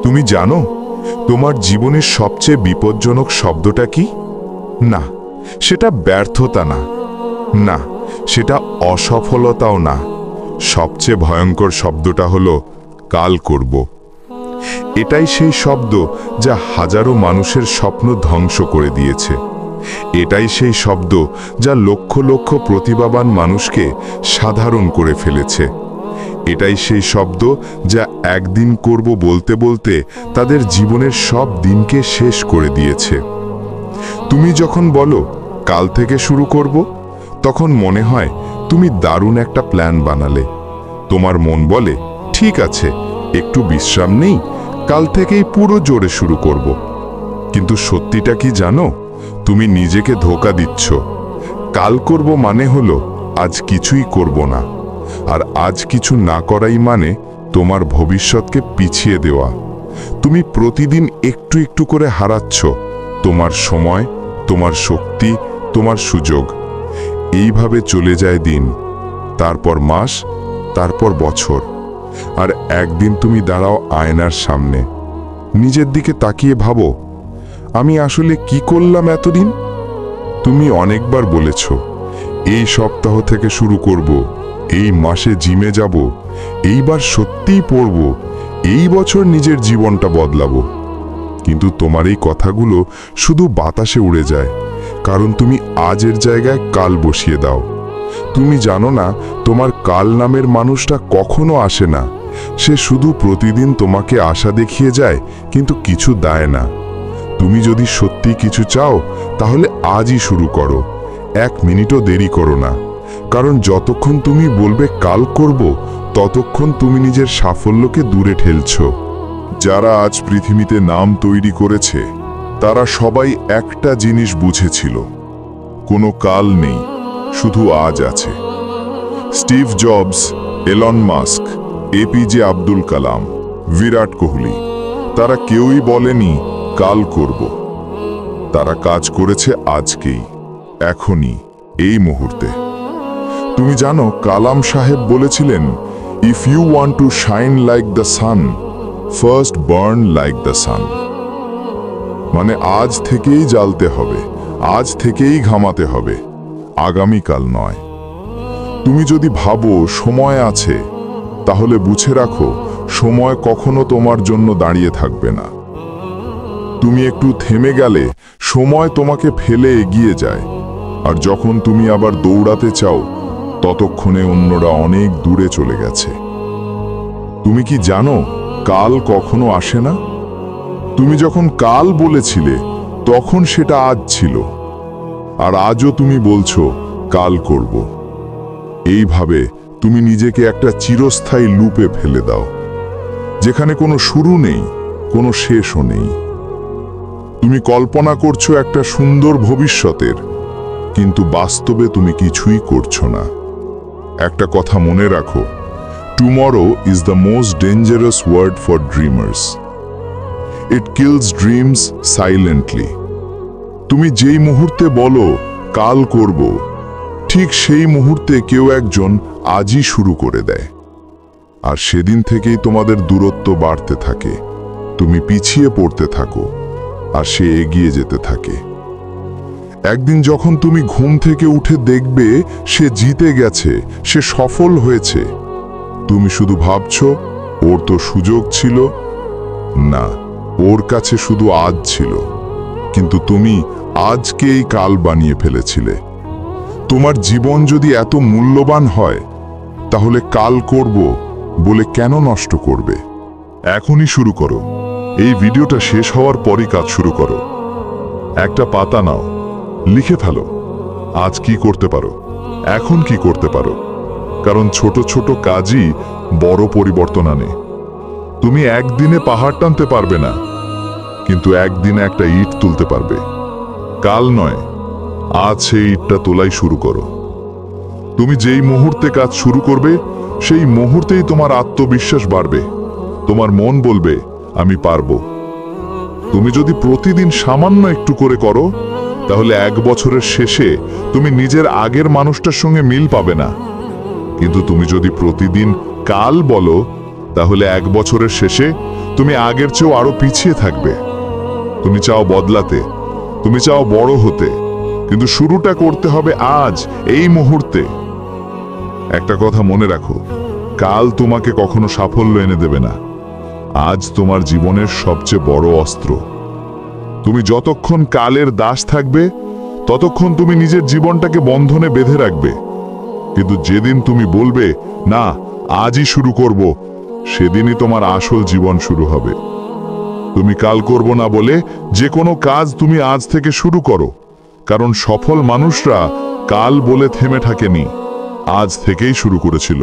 তুমি জানো তোমার জীবনের সবচেয়ে বিপজ্জনক শব্দটা কি? না, সেটা ব্যর্থতা না, না সেটা অসফলতাও না। সবচেয়ে ভয়ঙ্কর শব্দটা হলো কাল করব। এটাই সেই শব্দ যা হাজারো মানুষের স্বপ্ন ধ্বংস করে দিয়েছে। এটাই সেই শব্দ যা লক্ষ লক্ষ প্রতিভাবান মানুষকে সাধারণ করে ফেলেছে। এটাই সেই শব্দ যা একদিন করব বলতে বলতে তাদের জীবনের সব দিনকে শেষ করে দিয়েছে। তুমি যখন বলো কাল থেকে শুরু করব, তখন মনে হয় তুমি দারুণ একটা প্ল্যান বানালে। তোমার মন বলে ঠিক আছে, একটু বিশ্রাম নেই, কাল থেকেই পুরো জোরে শুরু করব। কিন্তু সত্যিটা কি জানো? তুমি নিজেকে ধোঁকা দিচ্ছ। কাল করব মানে হলো আজ কিছুই করব না। আর আজ কিছু না করাই মানে তোমার ভবিষ্যৎকে পিছিয়ে দেওয়া। তুমি প্রতিদিন একটু একটু করে হারাচ্ছ তোমার সময়, তোমার শক্তি, তোমার সুযোগ। এইভাবে চলে যায় দিন, তারপর মাস, তারপর বছর। আর একদিন তুমি দাঁড়াও আয়নার সামনে, নিজের দিকে তাকিয়ে ভাবো, আমি আসলে কি করলাম এতদিন? তুমি অনেকবার বলেছ এই সপ্তাহ থেকে শুরু করব, এই মাসে জিমে যাব, এইবার সত্যিই পড়ব, এই বছর নিজের জীবনটা বদলাবো। কিন্তু তোমার এই কথাগুলো শুধু বাতাসে উড়ে যায়, কারণ তুমি আজের জায়গায় কাল বসিয়ে দাও। তুমি জানো না তোমার কাল নামের মানুষটা কখনো আসে না। সে শুধু প্রতিদিন তোমাকে আশা দেখিয়ে যায়, কিন্তু কিছু দেয় না। তুমি যদি সত্যি কিছু চাও তাহলে আজই শুরু করো, 1 মিনিটও দেরি করো না। কারণ যতক্ষণ তুমি বলবে কাল করব, ততক্ষণ তুমি নিজের সাফল্যকে দূরে ঠেলছো। যারা আজ পৃথিবীতে নাম তৈরি করেছে তারা সবাই একটা জিনিস বুঝেছিল, কোনো কাল নেই, শুধু আজ আছে। Steve Jobs, Elon Musk, A P J Abdul Kalam, Virat Kohli, তারা কেউই বলেনি কাল করব। তারা কাজ করেছে আজকেই, এখনই, এই মুহূর্তে। তুমি জানো কালাম সাহেব বলেছিলেন, if you want to shine like the sun, first burn like the sun. মানে আজ থেকেই জ্বালতে হবে, আজ থেকেই ঘামাতে হবে, আগামীকাল নয়। তুমি যদি ভাবো সময় আছে, তাহলে বুঝে রাখো সময় কখনো তোমার জন্য দাঁড়িয়ে থাকবে না। তুমি একটু থেমে গেলে সময় তোমাকে ফেলে এগিয়ে যায়, আর যখন তুমি আবার দৌড়াতে চাও ততক্ষণে অন্যরা অনেক দূরে চলে গেছে। তুমি কি জানো কাল কখনো আসে না? তুমি যখন কাল বলেছিলে তখন সেটা আজ ছিল, আর আজও তুমি বলছো কাল করব। এইভাবে তুমি নিজেকে একটা চিরস্থায়ী লুপে ফেলে দাও, যেখানে কোনো শুরু নেই, কোনো শেষও নেই। তুমি কল্পনা করছো একটা সুন্দর ভবিষ্যতের, কিন্তু বাস্তবে তুমি কিছুই করছো না। একটা কথা মনে রাখো, tomorrow is the most dangerous word for dreamers. It kills dreams silently. তুমি যেই মুহূর্তে বলো কাল করব, ঠিক সেই মুহূর্তে কেউ একজন আজই শুরু করে দেয়। আর সেদিন থেকেই তোমাদের দূরত্ব বাড়তে থাকে, তুমি পিছিয়ে পড়তে থাকো, আর সে এগিয়ে যেতে থাকে। একদিন যখন তুমি ঘুম থেকে উঠে দেখবে সে জিতে গেছে, সে সফল হয়েছে, তুমি শুধু ভাবছো ওর তো সুযোগ ছিল। না, ওর কাছে শুধু আজ ছিল, কিন্তু তুমি আজকেই কাল বানিয়ে ফেলেছিলে। তোমার জীবন যদি এত মূল্যবান হয়, তাহলে কাল করব বলে কেন নষ্ট করবে? এখনই শুরু করো। এই ভিডিওটা শেষ হওয়ার পরই কাজ শুরু করো। একটা পাতা নাও, লিখে ফেলো আজ কি করতে পারো, এখন কি করতে পারো। কারণ ছোট ছোট কাজই বড় পরিবর্তন আনে। তুমি একদিনে পাহাড় টানতে পারবে না, কিন্তু একদিনে একটা ইট তুলতে পারবে। কাল নয়, আজ সেই ইটটা তোলাই শুরু করো। তুমি যেই মুহূর্তে কাজ শুরু করবে, সেই মুহূর্তেই তোমার আত্মবিশ্বাস বাড়বে। তোমার মন বলবে আমি পারবো। তুমি যদি প্রতিদিন সামান্য একটু করে করো, তাহলে 1 বছরের শেষে তুমি নিজের আগের মানুষটার সঙ্গে মিল পাবে না। কিন্তু তুমি যদি প্রতিদিন কাল বলো, তাহলে 1 বছরের শেষে তুমি আগের চেয়েও আরো পিছিয়ে থাকবে। তুমি চাও বদলাতে, তুমি চাও বড় হতে, কিন্তু শুরুটা করতে হবে আজ, এই মুহূর্তে। একটা কথা মনে রাখো, কাল তোমাকে কখনো সাফল্য এনে দেবে না। আজ তোমার জীবনের সবচেয়ে বড় অস্ত্র। তুমি যতক্ষণ কালের দাস থাকবে, ততক্ষণ তুমি নিজের জীবনটাকে বন্ধনে বেঁধে রাখবে। কিন্তু যেদিন তুমি বলবে, না, আজই শুরু করব, সেদিনই তোমার আসল জীবন শুরু হবে। তুমি কাল করব না বলে যে কোনো কাজ তুমি আজ থেকে শুরু করো, কারণ সফল মানুষরা কাল বলে থেমে থাকেনি, আজ থেকেই শুরু করেছিল।